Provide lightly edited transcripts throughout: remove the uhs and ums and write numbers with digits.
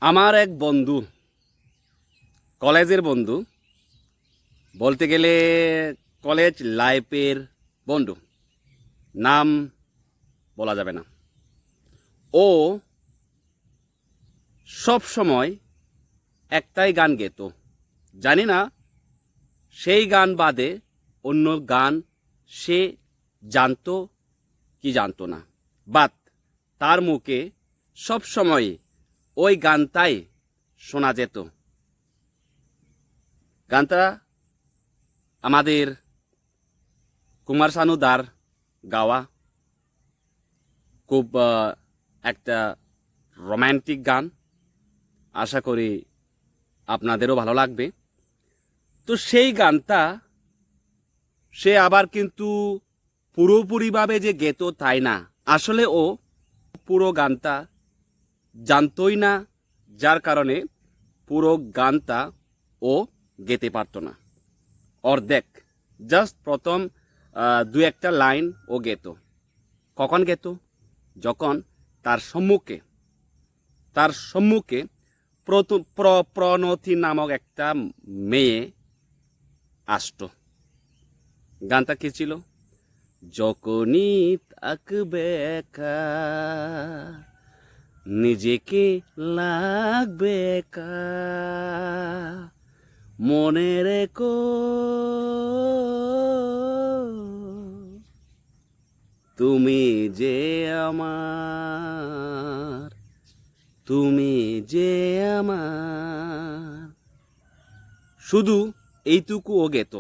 আমার এক বন্ধু, কলেজের বন্ধু, বলতে গেলে কলেজ লাইফের বন্ধু, নাম বলা যাবে না। ও সব সময় একটাই গান গেতো। জানি না সেই গান বাদে অন্য গান সে জানতো কি জানতো না, বাট তার মুখে সব সময় ওই গানটাই শোনা যেত। গানটা আমাদের কুমার শানুদার গাওয়া, খুব একটা রোম্যান্টিক গান। আশা করি আপনাদেরও ভালো লাগবে। তো সেই গানটা সে আবার কিন্তু পুরোপুরিভাবে যে গেতো তাই না, আসলে ও পুরো গানটা জানতোই না, যার কারণে পুরো গানটা ও গেতে পারতো না। অর্ধেক, জাস্ট প্রথম দু একটা লাইন ও গেত। কখন গেত? যখন তার সম্মুখে প্রণতি নামক একটা মেয়ে আসতো। গানটা কি ছিল? যখনই থাকবে একা, নিজেকে লাগবে একা, মনে রেখো তুমি যে আমার, তুমি যে আমার। শুধু এইটুকু ও গেত,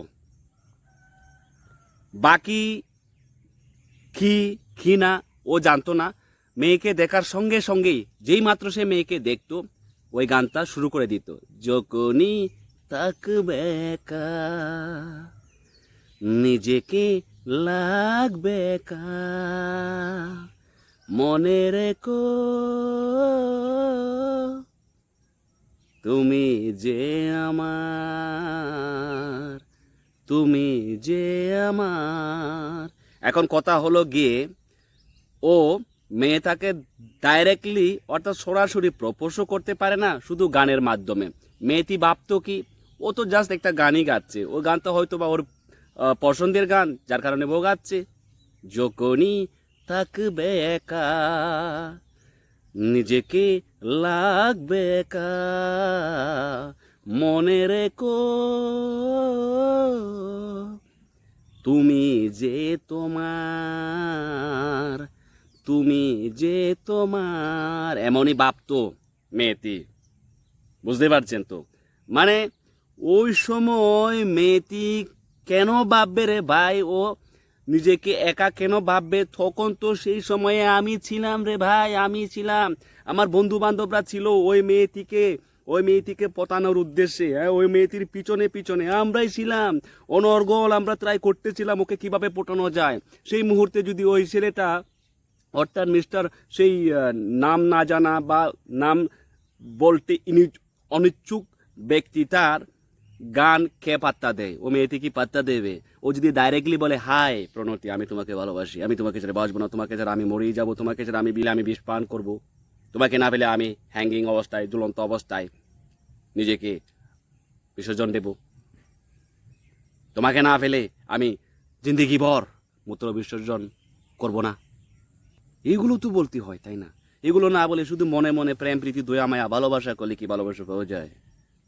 বাকি কি কি না ও জানতো না। মেয়েকে দেখার সঙ্গে সঙ্গেই যেই মাত্র সে মেয়েকে দেখতো, ওই গানটা শুরু করে দিত। যখনই থাকবে একা, নিজেকে লাগবে একা, মনে রেখো তুমি যে আমার, তুমি যে আমার। এখন কথা হলো গিয়ে, ও মেয়েটাকে ডাইরেক্টলি অর্থাৎ সরাসরি প্রপোজও করতে পারে না, শুধু গানের মাধ্যমে। মেয়েটি ভাবতো কি, ও তো জাস্ট একটা গানই গাচ্ছে, ও গানটা হয়তো বা ওর পছন্দের গান, যার কারণে ও গাচ্ছে। যখনই থাকবে একা, নিজেকে লাগবে একা, মনে রেখো তুমি যে তোমার, তুমি যে তোমার। এমনই ভাবতো মেয়েটি। বুঝতে পারছেন তো? মানে ওই সময় মেয়েটি কেন ভাববে রে ভাই, ও নিজেকে একা কেন ভাববে? তখন তো সেই সময়ে আমি ছিলাম রে ভাই, আমি ছিলাম। আমার বন্ধু বান্ধবরা ছিল ওই মেয়েটিকে পটানোর উদ্দেশ্যে, হ্যাঁ, ওই মেয়েটির পিছনে পিছনে আমরাই ছিলাম। অনর্গল আমরা ট্রাই করতেছিলাম ওকে কিভাবে পটানো যায়। সেই মুহূর্তে যদি ওই ছেলেটা, অর্থাৎ মিস্টার সেই নাম না জানা বা নাম বলতে অনিচ্ছুক ব্যক্তিটার গান কে পাত্তা দেয়? ও মেয়েটি কি পাত্তা দেবে? ও যদি ডাইরেক্টলি বলে, হাই প্রণতি, আমি তোমাকে ভালোবাসি, আমি তোমাকে ছেড়ে বাঁচবো না, তোমাকে ছাড়া আমি মরেই যাবো, তোমাকে ছাড়া আমি বিষ পান করবো, তোমাকে না পেলে আমি হ্যাঙ্গিং অবস্থায়, ঝুলন্ত অবস্থায় নিজেকে বিসর্জন দেব, তোমাকে না পেলে আমি জিন্দিগি ভর মূত্র বিসর্জন করব না। এইগুলো তো বলতে হয়, তাই না? এগুলো না বলে শুধু মনে মনে প্রেম প্রীতি দয়া মায়া ভালোবাসা করলে কি ভালোবাসা পাওয়া যায়?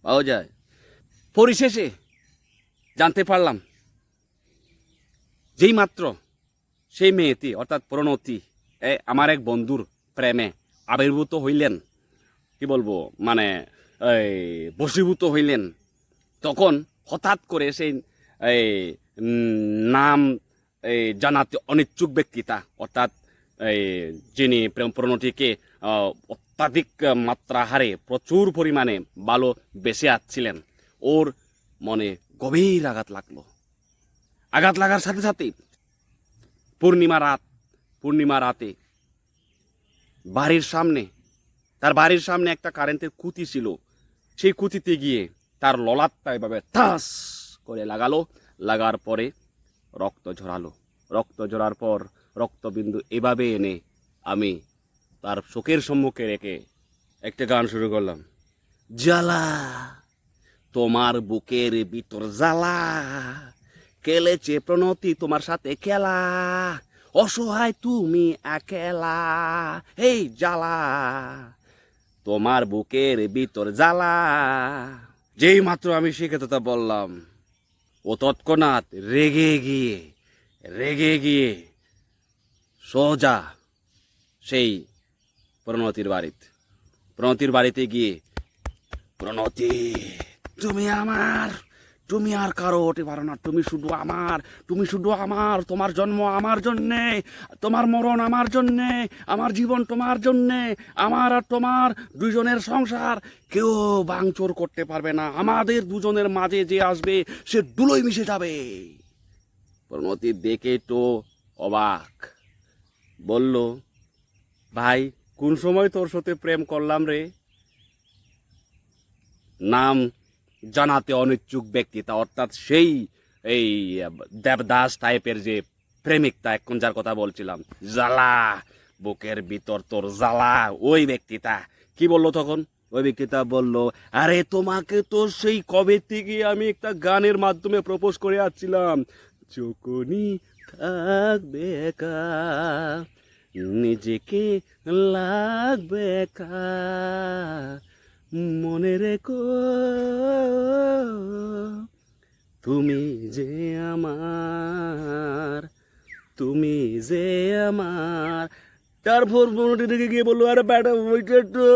পাওয়া যায়? পরিশেষে জানতে পারলাম, যেই মাত্র সেই মেয়েটি অর্থাৎ প্রণতি আমার এক বন্ধুর প্রেমে আবির্ভূত হইলেন, কি বলবো, মানে এই বশীভূত হইলেন, তখন হঠাৎ করে সেই এই নাম জানাতে অনিচ্ছুক ব্যক্তিটা, অর্থাৎ এই যিনি প্রেম প্রণতিকে অত্যাধিক মাত্রা হারে প্রচুর পরিমাণে ভালো বেসে আসছিলেন, ওর মনে গভীর আঘাত লাগলো। আঘাত লাগার সাথে সাথে পূর্ণিমা রাতে তার বাড়ির সামনে একটা কারেন্টের খুঁটি ছিল। সেই খুঁটিতে গিয়ে তার ললাটটা এভাবে ঠাস করে লাগার পরে রক্ত ঝরার পর রক্তবিন্দু এভাবে এনে আমি তার চোখের সম্মুখে রেখে একটা গান শুরু করলাম। জ্বালা তোমার বুকের ভিতর জ্বালা, খেলেছে প্রণতি তোমার সাথে খেলা, অসহায় তুমি একেলা, এই জ্বালা তোমার বুকের ভিতর জ্বালা। যেই মাত্র আমি সে কথাটা বললাম, ও তৎক্ষণাৎ রেগে গিয়ে সোজা সেই প্রণতির বাড়িতে গিয়ে, প্রণতি তুমি আর কারো হতে পারো না, তুমি শুধু আমার, তোমার জন্ম আমার জন্যে, তোমার মরণ আমার জন্যে, আমার জীবন তোমার জন্যে, আমার আর তোমার দুজনের সংসার কেউ ভাঙচুর করতে পারবে না, আমাদের দুজনের মাঝে যে আসবে সে ধুলোয় মিশে যাবে। প্রণতি দেখে তো অবাক, বলল, ভাই কোন সময় তোর সাথে প্রেম করলাম রে? নাম জানাতে অনিচ্ছুক ব্যক্তিটা, অর্থাৎ সেই এই দেবদাস টাইপের যে প্রেমিকটা, এখন যার কথা বলছিলাম, জ্বালা বুকের ভিতর তোর জ্বালা, ওই ব্যক্তিটা কি বললো তখন? ওই ব্যক্তিটা বলল, আরে তোমাকে তো সেই কবে থেকে আমি একটা গানের মাধ্যমে প্রপোজ করে আসছিলাম, যখনই থাকবে একা নিজেকে লাগবে একা, মনে রেখো তুমি যে আমার, তুমি যে আমার। তারপর মনে রেখে গিয়ে বললো, আরে ব্যাটা ওইটা তো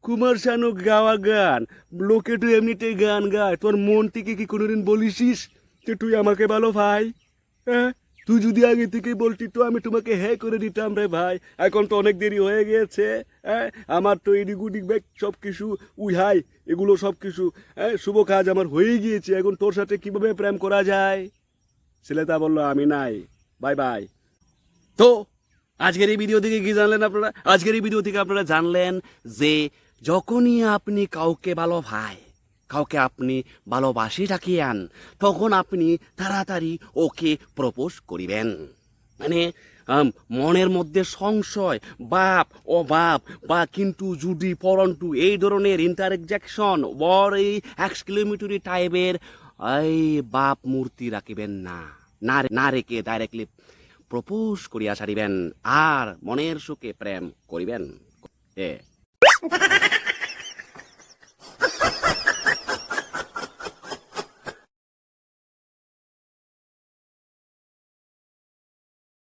কুমার শানু গাওয়া গান, লোকে তো এমনিতেই গান গায়, তোর মন থেকে কি কোনোদিন বলিসিস যে তুই আমাকে ভালো ভাই? হ্যাঁ, তুই যদি আগে থেকেই বলতি তো আমি তোমাকে হ্যাঁ করে দিতাম রে ভাই, এখন তো অনেক দেরি হয়ে গিয়েছে। হ্যাঁ, আমার তো এদিক ওদিক ব্যাগ সব কিছু উহাই, এগুলো সব কিছু শুভ কাজ আমার হয়ে গিয়েছে, এখন তোর সাথে কিভাবে প্রেম করা যায়? ছেলেটা বললো, আমি নাই, বাই বাই। তো আজকের এই ভিডিও থেকে কি জানলেন আপনারা? আজকের এই ভিডিও থেকে আপনারা জানলেন যে যখনই আপনি কাউকে কাউকে আপনি ভালোবাসি ডাকিয়ান, তখন আপনি তাড়াতাড়ি ওকে প্রপোজ করিবেন। মানে মনের মধ্যে সংশয়, বাপ অভাব বা কিন্তু যদি পরন্তু এই ধরনের ইন্টারজেকশন ওর এই এক্সক্লেমেটরি টাইপের এই বাপ মূর্তি রাখিবেন না, না রেখে ডাইরেক্টলি প্রপোজ করিয়া সারিবেন আর মনের সুখে প্রেম করিবেন।